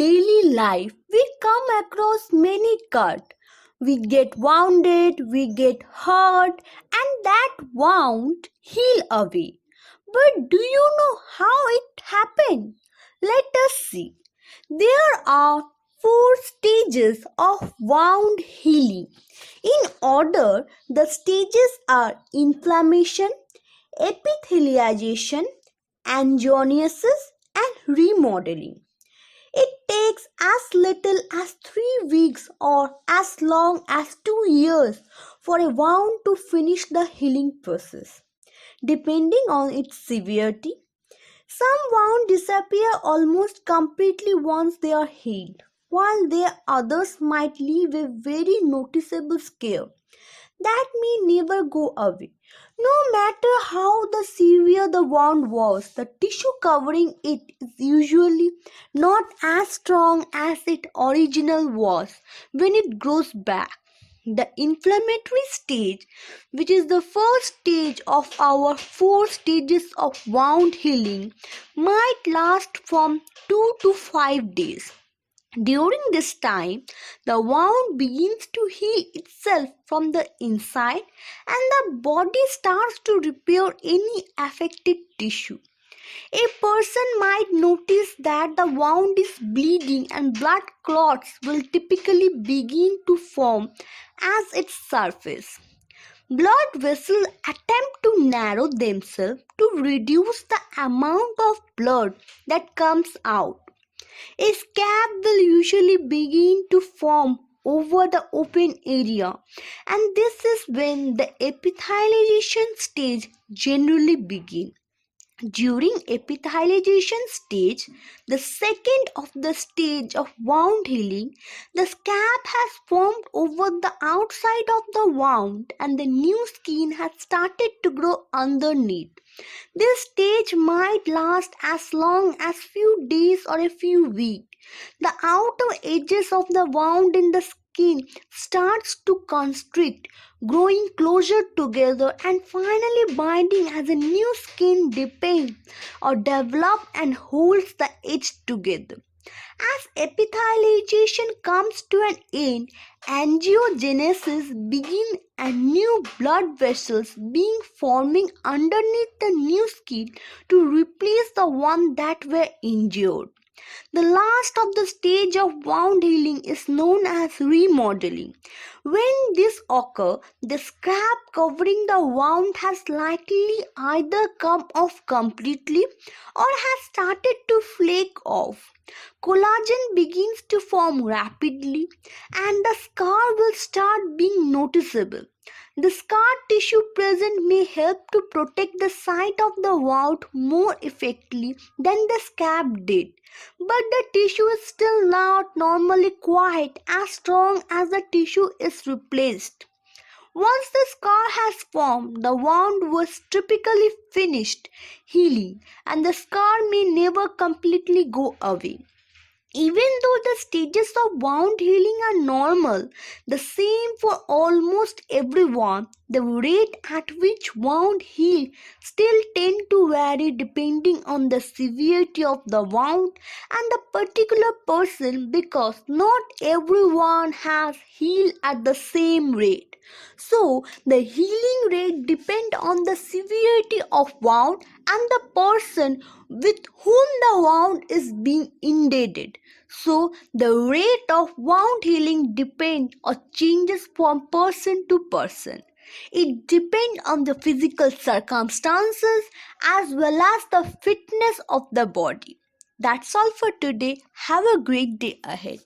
daily life, we come across many cuts. We get wounded, we get hurt, and that wound heal away. But do you know how it happened? Let us see. There are four stages of wound healing. In order, the stages are inflammation, epithelialization, angiogenesis, and remodeling. It takes as little as 3 weeks or as long as 2 years for a wound to finish the healing process, depending on its severity. Some wounds disappear almost completely once they are healed, while their others might leave a very noticeable scar that may never go away. No matter how the severe the wound was, the tissue covering it is usually not as strong as its original was when it grows back. The inflammatory stage, which is the first stage of our four stages of wound healing, might last from 2 to 5 days. During this time, the wound begins to heal itself from the inside and the body starts to repair any affected tissue. A person might notice that the wound is bleeding and blood clots will typically begin to form as its surface. Blood vessels attempt to narrow themselves to reduce the amount of blood that comes out. A scab will usually begin to form over the open area, and this is when the epithelialization stage generally begins. During epithelialization stage, the second of the stage of wound healing, the scab has formed over the outside of the wound and the new skin has started to grow underneath. This stage might last as long as few days or a few weeks. The outer edges of the wound in the skin starts to constrict, growing closer together and finally binding as a new skin deepens or develops and holds the edge together. As epithelialization comes to an end, angiogenesis begins and new blood vessels being forming underneath the new skin to replace the one that were injured. The last of the stage of wound healing is known as remodeling. When this occurs, the scab covering the wound has likely either come off completely or has started to flake off. Collagen begins to form rapidly and the scar will start being noticeable. The scar tissue present may help to protect the site of the wound more effectively than the scab did, but the tissue is still not normally quite as strong as the tissue is replaced. Once the scar has formed, the wound was typically finished healing and the scar may never completely go away. Even though the stages of wound healing are normal, the same for almost everyone, the rate at which wound heal still tend to vary depending on the severity of the wound and the particular person because not everyone has healed at the same rate. So, the healing rate depends on the severity of wound and the person with whom the wound is being inundated. So, the rate of wound healing depends or changes from person to person. It depends on the physical circumstances as well as the fitness of the body. That's all for today. Have a great day ahead.